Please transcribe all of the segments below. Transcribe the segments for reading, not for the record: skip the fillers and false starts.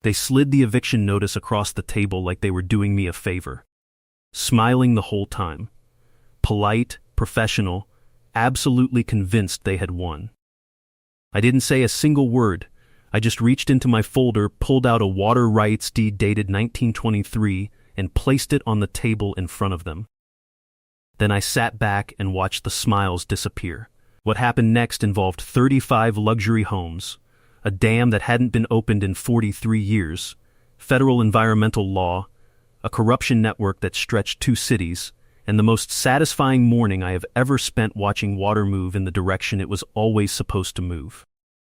They slid the eviction notice across the table like they were doing me a favor. Smiling the whole time. Polite, professional, absolutely convinced they had won. I didn't say a single word. I just reached into my folder, pulled out a water rights deed dated 1923, and placed it on the table in front of them. Then I sat back and watched the smiles disappear. What happened next involved 35 luxury homes, a dam that hadn't been opened in 43 years, federal environmental law, a corruption network that stretched 2 cities, and the most satisfying morning I have ever spent watching water move in the direction it was always supposed to move.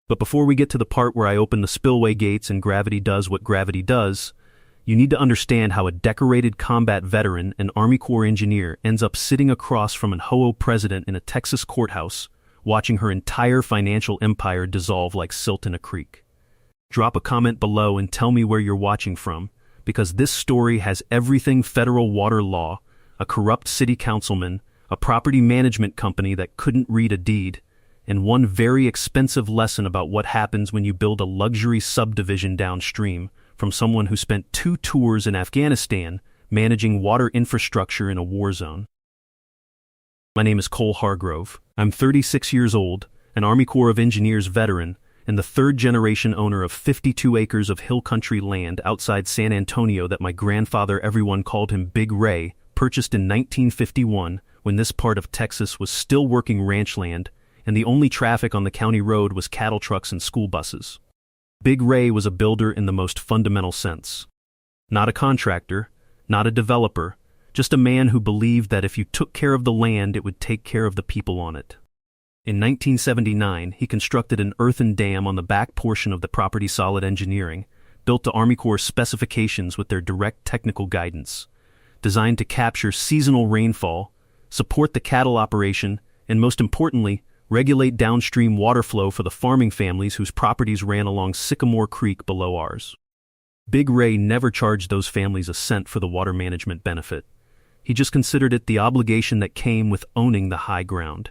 But before we get to the part where I open the spillway gates and gravity does what gravity does, you need to understand how a decorated combat veteran and Army Corps engineer ends up sitting across from an HOA president in a Texas courthouse, watching her entire financial empire dissolve like silt in a creek. Drop a comment below and tell me where you're watching from, because this story has everything federal water law, a corrupt city councilman, a property management company that couldn't read a deed, and one very expensive lesson about what happens when you build a luxury subdivision downstream from someone who spent 2 tours in Afghanistan managing water infrastructure in a war zone. My name is Cole Hargrove. I'm 36 years old, an Army Corps of Engineers veteran, and the 3rd-generation owner of 52 acres of hill country land outside San Antonio that my grandfather, everyone called him Big Ray, purchased in 1951 when this part of Texas was still working ranch land and the only traffic on the county road was cattle trucks and school buses. Big Ray was a builder in the most fundamental sense. Not a contractor, not a developer, just a man who believed that if you took care of the land, it would take care of the people on it. In 1979, he constructed an earthen dam on the back portion of the property. Solid engineering, built to Army Corps specifications with their direct technical guidance, designed to capture seasonal rainfall, support the cattle operation, and most importantly, regulate downstream water flow for the farming families whose properties ran along Sycamore Creek below ours. Big Ray never charged those families a cent for the water management benefit. He just considered it the obligation that came with owning the high ground.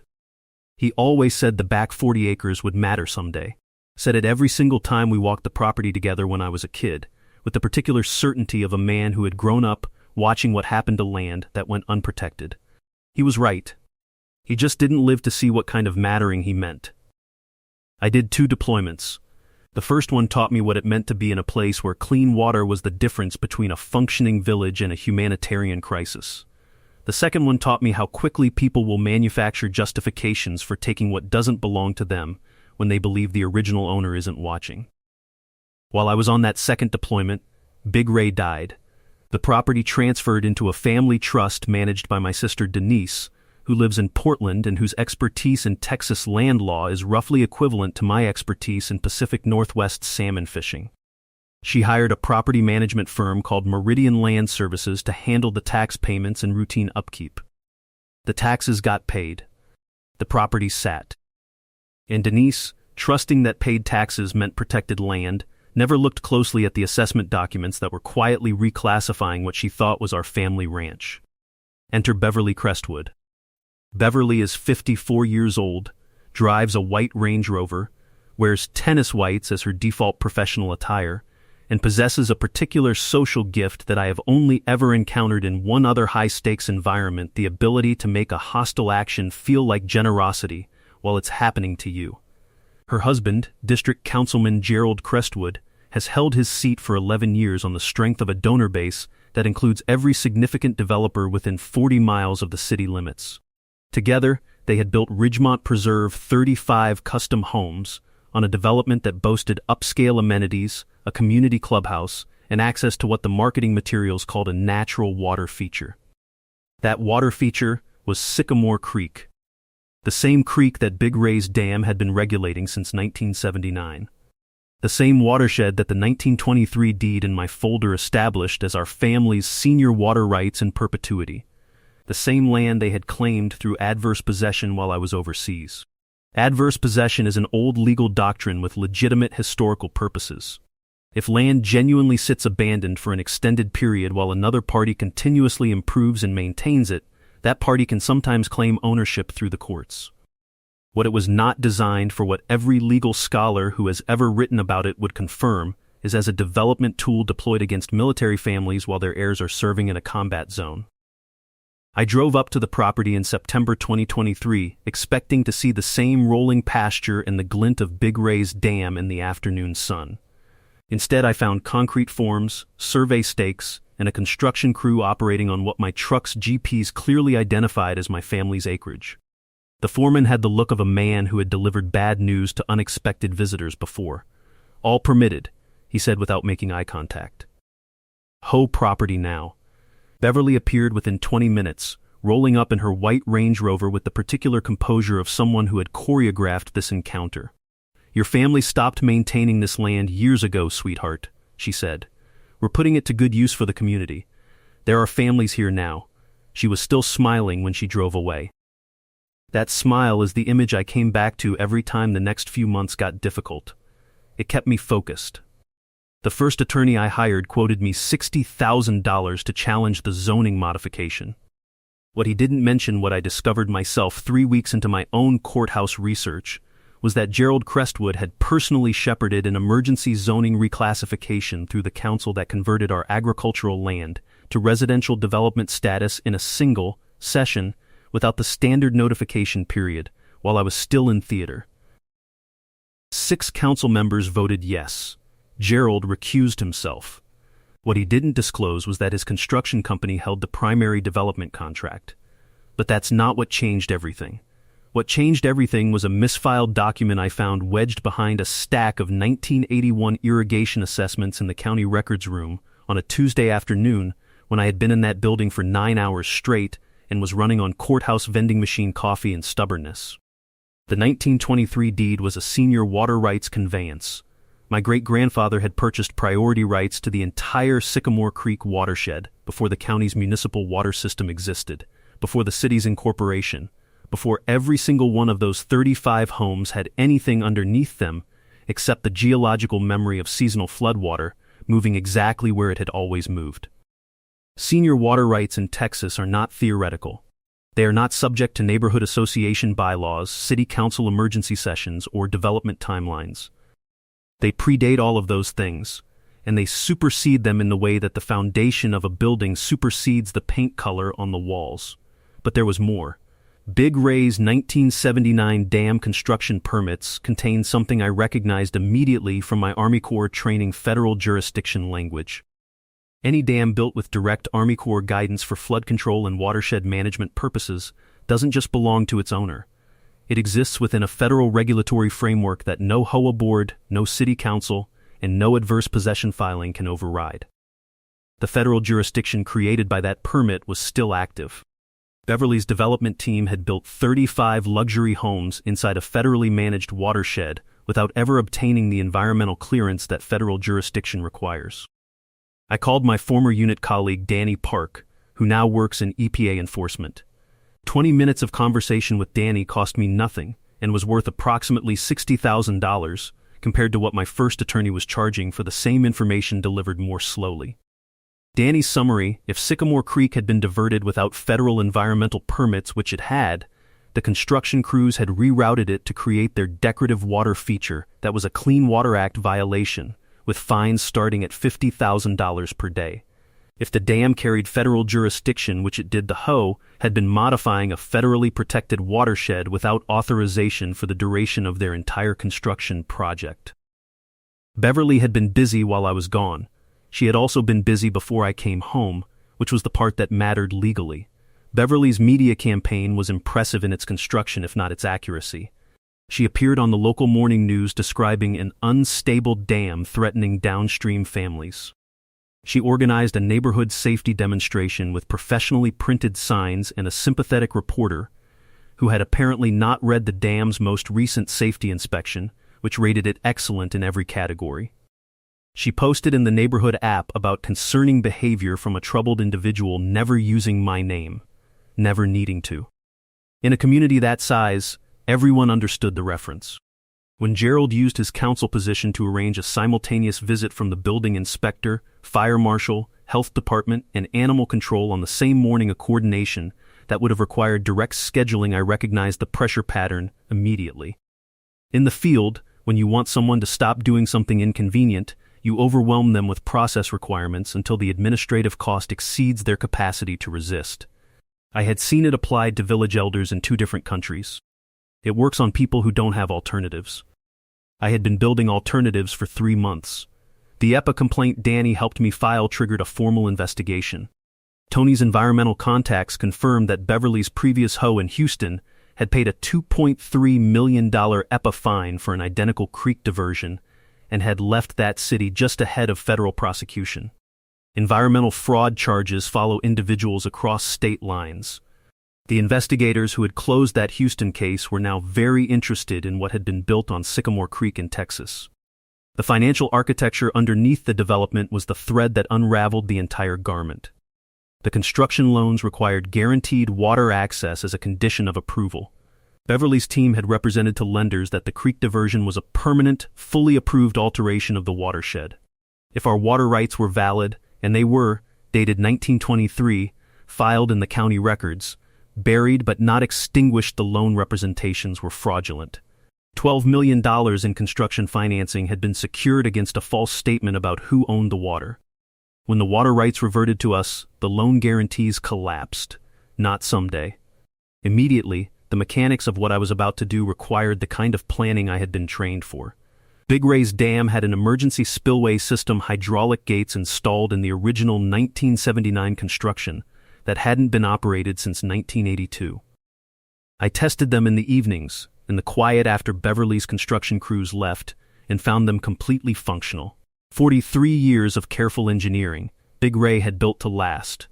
He always said the back 40 acres would matter someday. Said it every single time we walked the property together when I was a kid, with the particular certainty of a man who had grown up watching what happened to land that went unprotected. He was right. He just didn't live to see what kind of mattering he meant. I did 2 deployments. The first one taught me what it meant to be in a place where clean water was the difference between a functioning village and a humanitarian crisis. The second one taught me how quickly people will manufacture justifications for taking what doesn't belong to them when they believe the original owner isn't watching. While I was on that second deployment, Big Ray died. The property transferred into a family trust managed by my sister Denise, who lives in Portland and whose expertise in Texas land law is roughly equivalent to my expertise in Pacific Northwest salmon fishing. She hired a property management firm called Meridian Land Services to handle the tax payments and routine upkeep. The taxes got paid. The property sat. And Denise, trusting that paid taxes meant protected land, never looked closely at the assessment documents that were quietly reclassifying what she thought was our family ranch. Enter Beverly Crestwood. Beverly is 54 years old, drives a white Range Rover, wears tennis whites as her default professional attire, and possesses a particular social gift that I have only ever encountered in one other high-stakes environment: the ability to make a hostile action feel like generosity while it's happening to you. Her husband, District Councilman Gerald Crestwood, has held his seat for 11 years on the strength of a donor base that includes every significant developer within 40 miles of the city limits. Together, they had built Ridgemont Preserve 35 custom homes on a development that boasted upscale amenities, a community clubhouse, and access to what the marketing materials called a natural water feature. That water feature was Sycamore Creek, the same creek that Big Ray's dam had been regulating since 1979. The same watershed that the 1923 deed in my folder established as our family's senior water rights in perpetuity. The same land they had claimed through adverse possession while I was overseas. Adverse possession is an old legal doctrine with legitimate historical purposes. If land genuinely sits abandoned for an extended period while another party continuously improves and maintains it, that party can sometimes claim ownership through the courts. What it was not designed for, what every legal scholar who has ever written about it would confirm, is as a development tool deployed against military families while their heirs are serving in a combat zone. I drove up to the property in September 2023, expecting to see the same rolling pasture and the glint of Big Ray's dam in the afternoon sun. Instead, I found concrete forms, survey stakes, and a construction crew operating on what my truck's GPS clearly identified as my family's acreage. The foreman had the look of a man who had delivered bad news to unexpected visitors before. "All permitted," he said without making eye contact. HOA property now. Beverly appeared within 20 minutes, rolling up in her white Range Rover with the particular composure of someone who had choreographed this encounter. "Your family stopped maintaining this land years ago, sweetheart," she said. "We're putting it to good use for the community. There are families here now." She was still smiling when she drove away. That smile is the image I came back to every time the next few months got difficult. It kept me focused. The first attorney I hired quoted me $60,000 to challenge the zoning modification. What he didn't mention, what I discovered myself 3 weeks into my own courthouse research, was that Gerald Crestwood had personally shepherded an emergency zoning reclassification through the council that converted our agricultural land to residential development status in a single session without the standard notification period while I was still in theater. 6 council members voted yes. Gerald recused himself. What he didn't disclose was that his construction company held the primary development contract. But that's not what changed everything. What changed everything was a misfiled document I found wedged behind a stack of 1981 irrigation assessments in the county records room on a Tuesday afternoon when I had been in that building for 9 hours straight and was running on courthouse vending machine coffee and stubbornness. The 1923 deed was a senior water rights conveyance. My great-grandfather had purchased priority rights to the entire Sycamore Creek watershed before the county's municipal water system existed, before the city's incorporation, before every single one of those 35 homes had anything underneath them except the geological memory of seasonal floodwater moving exactly where it had always moved. Senior water rights in Texas are not theoretical. They are not subject to neighborhood association bylaws, city council emergency sessions, or development timelines. They predate all of those things, and they supersede them in the way that the foundation of a building supersedes the paint color on the walls. But there was more. Big Ray's 1979 dam construction permits contained something I recognized immediately from my Army Corps training federal jurisdiction language. Any dam built with direct Army Corps guidance for flood control and watershed management purposes doesn't just belong to its owner. It exists within a federal regulatory framework that no HOA board, no city council, and no adverse possession filing can override. The federal jurisdiction created by that permit was still active. Beverly's development team had built 35 luxury homes inside a federally managed watershed without ever obtaining the environmental clearance that federal jurisdiction requires. I called my former unit colleague Danny Park, who now works in EPA enforcement. 20 minutes of conversation with Danny cost me nothing and was worth approximately $60,000 compared to what my first attorney was charging for the same information delivered more slowly. Danny's summary: if Sycamore Creek had been diverted without federal environmental permits, which it had, the construction crews had rerouted it to create their decorative water feature that was a Clean Water Act violation, with fines starting at $50,000 per day. If the dam carried federal jurisdiction, which it did, the HOA had been modifying a federally protected watershed without authorization for the duration of their entire construction project. Beverly had been busy while I was gone. She had also been busy before I came home, which was the part that mattered legally. Beverly's media campaign was impressive in its construction, if not its accuracy. She appeared on the local morning news describing an unstable dam threatening downstream families. She organized a neighborhood safety demonstration with professionally printed signs and a sympathetic reporter who had apparently not read the dam's most recent safety inspection, which rated it excellent in every category. She posted in the neighborhood app about concerning behavior from a troubled individual never using my name, never needing to. In a community that size, everyone understood the reference. When Gerald used his council position to arrange a simultaneous visit from the building inspector, fire marshal, health department, and animal control on the same morning, a coordination that would have required direct scheduling, I recognized the pressure pattern immediately. In the field, when you want someone to stop doing something inconvenient, you overwhelm them with process requirements until the administrative cost exceeds their capacity to resist. I had seen it applied to village elders in 2 different countries. It works on people who don't have alternatives. I had been building alternatives for 3 months. The HOA complaint Danny helped me file triggered a formal investigation. Tony's environmental contacts confirmed that Beverly's previous HOA in Houston had paid a $2.3 million HOA fine for an identical creek diversion and had left that city just ahead of federal prosecution. Environmental fraud charges follow individuals across state lines. The investigators who had closed that Houston case were now very interested in what had been built on Sycamore Creek in Texas. The financial architecture underneath the development was the thread that unraveled the entire garment. The construction loans required guaranteed water access as a condition of approval. Beverly's team had represented to lenders that the creek diversion was a permanent, fully approved alteration of the watershed. If our water rights were valid, and they were, dated 1923, filed in the county records, buried but not extinguished, the loan representations were fraudulent. $12 million in construction financing had been secured against a false statement about who owned the water. When the water rights reverted to us, the loan guarantees collapsed. Not someday. Immediately, the mechanics of what I was about to do required the kind of planning I had been trained for. Big Ray's Dam had an emergency spillway system hydraulic gates installed in the original 1979 construction that hadn't been operated since 1982. I tested them in the evenings, in the quiet after Beverly's construction crews left, and found them completely functional. 43 years of careful engineering, Big Ray had built to last.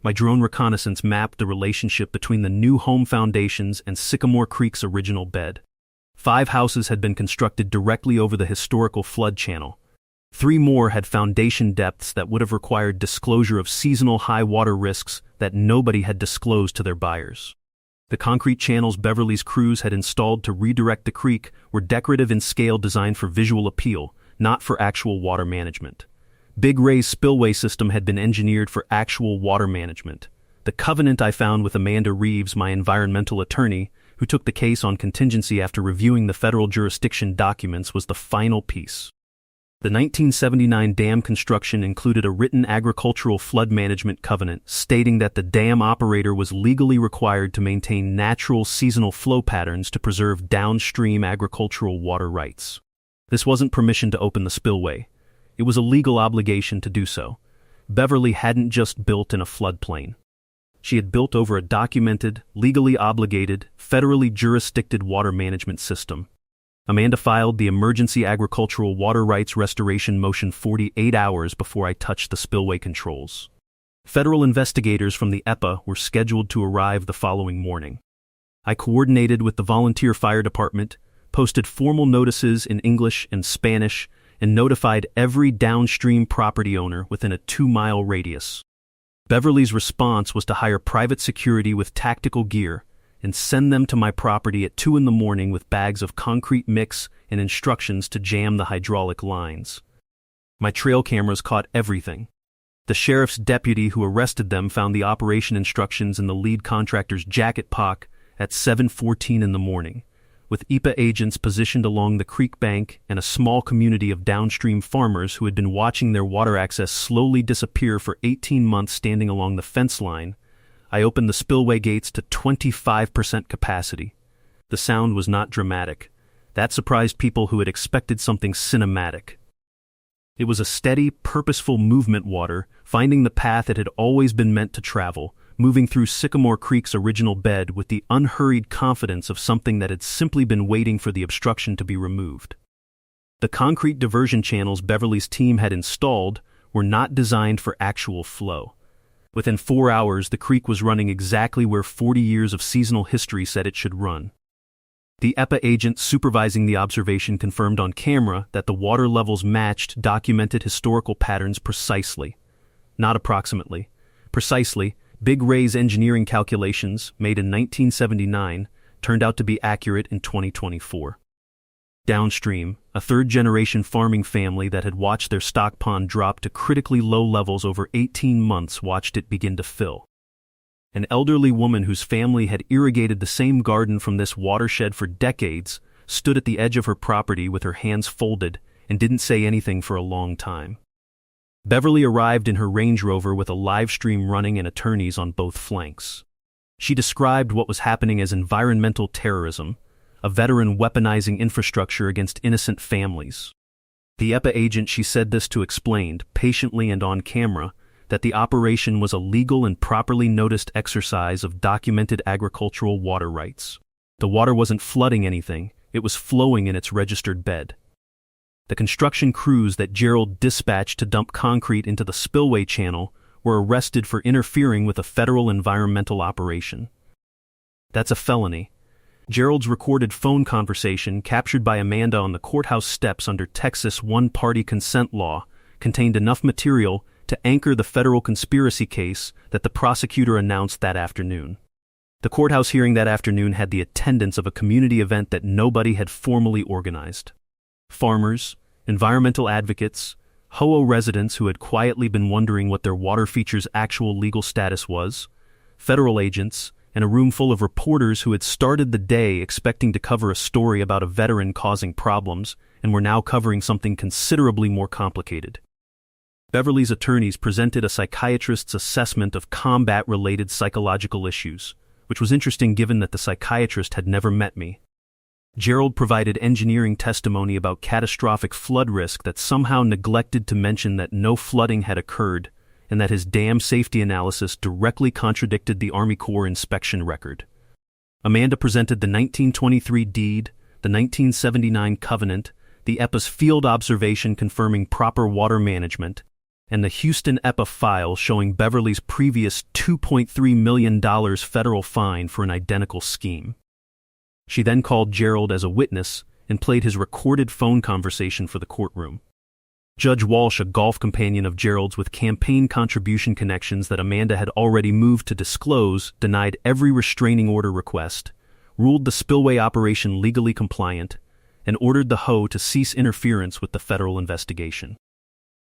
My drone reconnaissance mapped the relationship between the new home foundations and Sycamore Creek's original bed. 5 houses had been constructed directly over the historical flood channel. 3 more had foundation depths that would have required disclosure of seasonal high water risks that nobody had disclosed to their buyers. The concrete channels Beverly's crews had installed to redirect the creek were decorative in scale, designed for visual appeal, not for actual water management. Big Ray's spillway system had been engineered for actual water management. The covenant I found with Amanda Reeves, my environmental attorney, who took the case on contingency after reviewing the federal jurisdiction documents, was the final piece. The 1979 dam construction included a written agricultural flood management covenant stating that the dam operator was legally required to maintain natural seasonal flow patterns to preserve downstream agricultural water rights. This wasn't permission to open the spillway. It was a legal obligation to do so. Beverly hadn't just built in a floodplain. She had built over a documented, legally obligated, federally jurisdicted water management system. Amanda filed the Emergency Agricultural Water Rights Restoration Motion 48 hours before I touched the spillway controls. Federal investigators from the HOA were scheduled to arrive the following morning. I coordinated with the volunteer fire department, posted formal notices in English and Spanish, and notified every downstream property owner within a 2-mile radius. Beverly's response was to hire private security with tactical gear and send them to my property at 2 a.m. with bags of concrete mix and instructions to jam the hydraulic lines. My trail cameras caught everything. The sheriff's deputy who arrested them found the operation instructions in the lead contractor's jacket pocket at 7:14 in the morning. With HOA agents positioned along the creek bank and a small community of downstream farmers who had been watching their water access slowly disappear for 18 months standing along the fence line, I opened the spillway gates to 25% capacity. The sound was not dramatic. That surprised people who had expected something cinematic. It was a steady, purposeful movement, water finding the path it had always been meant to travel, moving through Sycamore Creek's original bed with the unhurried confidence of something that had simply been waiting for the obstruction to be removed. The concrete diversion channels Beverly's team had installed were not designed for actual flow. Within 4 hours, the creek was running exactly where 40 years of seasonal history said it should run. The HOA agent supervising the observation confirmed on camera that the water levels matched documented historical patterns precisely. Not approximately. Precisely. Big Ray's engineering calculations, made in 1979, turned out to be accurate in 2024. Downstream, a third-generation farming family that had watched their stock pond drop to critically low levels over 18 months watched it begin to fill. An elderly woman whose family had irrigated the same garden from this watershed for decades stood at the edge of her property with her hands folded and didn't say anything for a long time. Beverly arrived in her Range Rover with a live stream running and attorneys on both flanks. She described what was happening as environmental terrorism, a veteran weaponizing infrastructure against innocent families. The HOA agent she said this to explained, patiently and on camera, that the operation was a legal and properly noticed exercise of documented agricultural water rights. The water wasn't flooding anything, it was flowing in its registered bed. The construction crews that Gerald dispatched to dump concrete into the spillway channel were arrested for interfering with a federal environmental operation. That's a felony. Gerald's recorded phone conversation, captured by Amanda on the courthouse steps under Texas one-party consent law, contained enough material to anchor the federal conspiracy case that the prosecutor announced that afternoon. The courthouse hearing that afternoon had the attendance of a community event that nobody had formally organized. Farmers, environmental advocates, HOA residents who had quietly been wondering what their water feature's actual legal status was, federal agents, and a room full of reporters who had started the day expecting to cover a story about a veteran causing problems and were now covering something considerably more complicated. Beverly's attorneys presented a psychiatrist's assessment of combat-related psychological issues, which was interesting given that the psychiatrist had never met me. Gerald provided engineering testimony about catastrophic flood risk that somehow neglected to mention that no flooding had occurred and that his dam safety analysis directly contradicted the Army Corps inspection record. Amanda presented the 1923 deed, the 1979 covenant, the HOA's field observation confirming proper water management, and the Houston HOA file showing Beverly's previous $2.3 million federal fine for an identical scheme. She then called Gerald as a witness and played his recorded phone conversation for the courtroom. Judge Walsh, a golf companion of Gerald's with campaign contribution connections that Amanda had already moved to disclose, denied every restraining order request, ruled the spillway operation legally compliant, and ordered the HOA to cease interference with the federal investigation.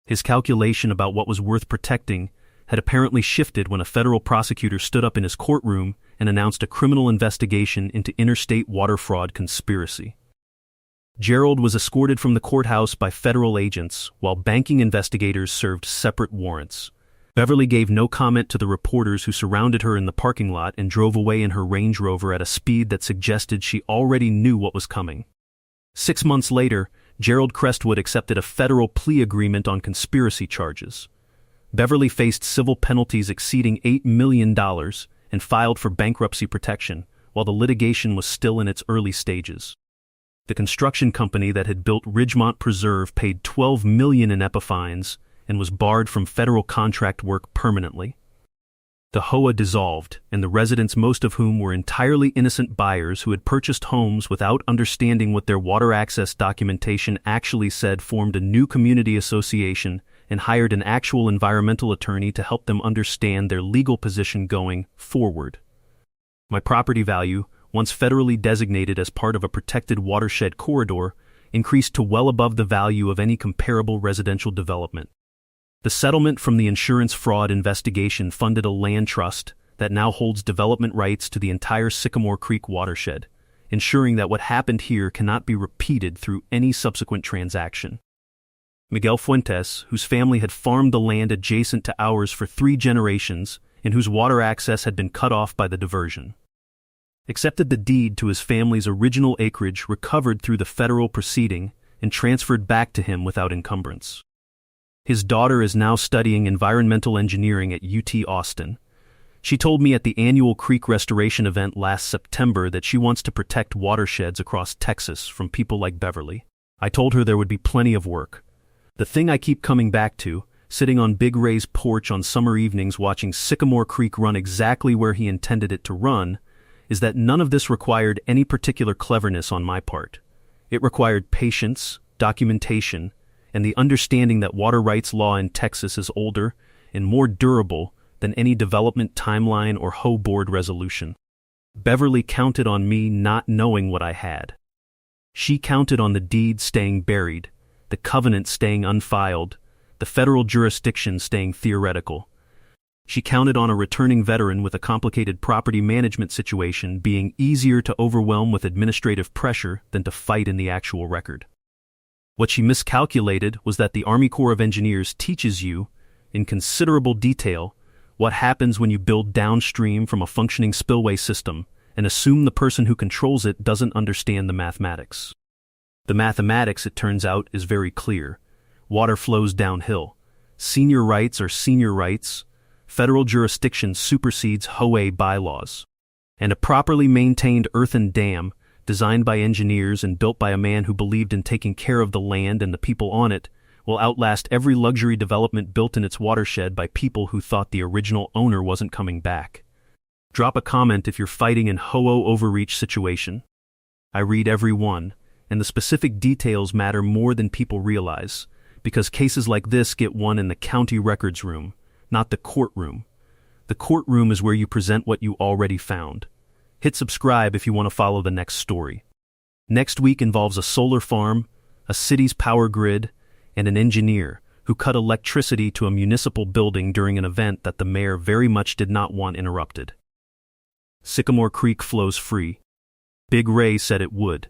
His calculation about what was worth protecting had apparently shifted when a federal prosecutor stood up in his courtroom and announced a criminal investigation into interstate water fraud conspiracy. Gerald was escorted from the courthouse by federal agents, while banking investigators served separate warrants. Beverly gave no comment to the reporters who surrounded her in the parking lot and drove away in her Range Rover at a speed that suggested she already knew what was coming. 6 months later, Gerald Crestwood accepted a federal plea agreement on conspiracy charges. Beverly faced civil penalties exceeding $8 million and filed for bankruptcy protection, while the litigation was still in its early stages. The construction company that had built Ridgemont Preserve paid $12 million in HOA fines and was barred from federal contract work permanently. The HOA dissolved, and the residents, most of whom were entirely innocent buyers who had purchased homes without understanding what their water access documentation actually said, formed a new community association and hired an actual environmental attorney to help them understand their legal position going forward. My property value, once federally designated as part of a protected watershed corridor, increased to well above the value of any comparable residential development. The settlement from the insurance fraud investigation funded a land trust that now holds development rights to the entire Sycamore Creek watershed, ensuring that what happened here cannot be repeated through any subsequent transaction. Miguel Fuentes, whose family had farmed the land adjacent to ours for 3 generations and whose water access had been cut off by the diversion, accepted the deed to his family's original acreage recovered through the federal proceeding and transferred back to him without encumbrance. His daughter is now studying environmental engineering at UT Austin. She told me at the annual creek restoration event last September that she wants to protect watersheds across Texas from people like Beverly. I told her there would be plenty of work. The thing I keep coming back to, sitting on Big Ray's porch on summer evenings watching Sycamore Creek run exactly where he intended it to run, is that none of this required any particular cleverness on my part. It required patience, documentation, and the understanding that water rights law in Texas is older and more durable than any development timeline or HOA board resolution. Beverly counted on me not knowing what I had. She counted on the deed staying buried, the covenant staying unfiled, the federal jurisdiction staying theoretical. She counted on a returning veteran with a complicated property management situation being easier to overwhelm with administrative pressure than to fight in the actual record. What she miscalculated was that the Army Corps of Engineers teaches you, in considerable detail, what happens when you build downstream from a functioning spillway system and assume the person who controls it doesn't understand the mathematics. The mathematics, it turns out, is very clear. Water flows downhill. Senior rights are senior rights. Federal jurisdiction supersedes HOA bylaws. And a properly maintained earthen dam, designed by engineers and built by a man who believed in taking care of the land and the people on it, will outlast every luxury development built in its watershed by people who thought the original owner wasn't coming back. Drop a comment if you're fighting in HOA overreach situation. I read every one, and the specific details matter more than people realize, because cases like this get won in the county records room, not the courtroom. The courtroom is where you present what you already found. Hit subscribe if you want to follow the next story. Next week involves a solar farm, a city's power grid, and an engineer who cut electricity to a municipal building during an event that the mayor very much did not want interrupted. Sycamore Creek flows free. Big Ray said it would.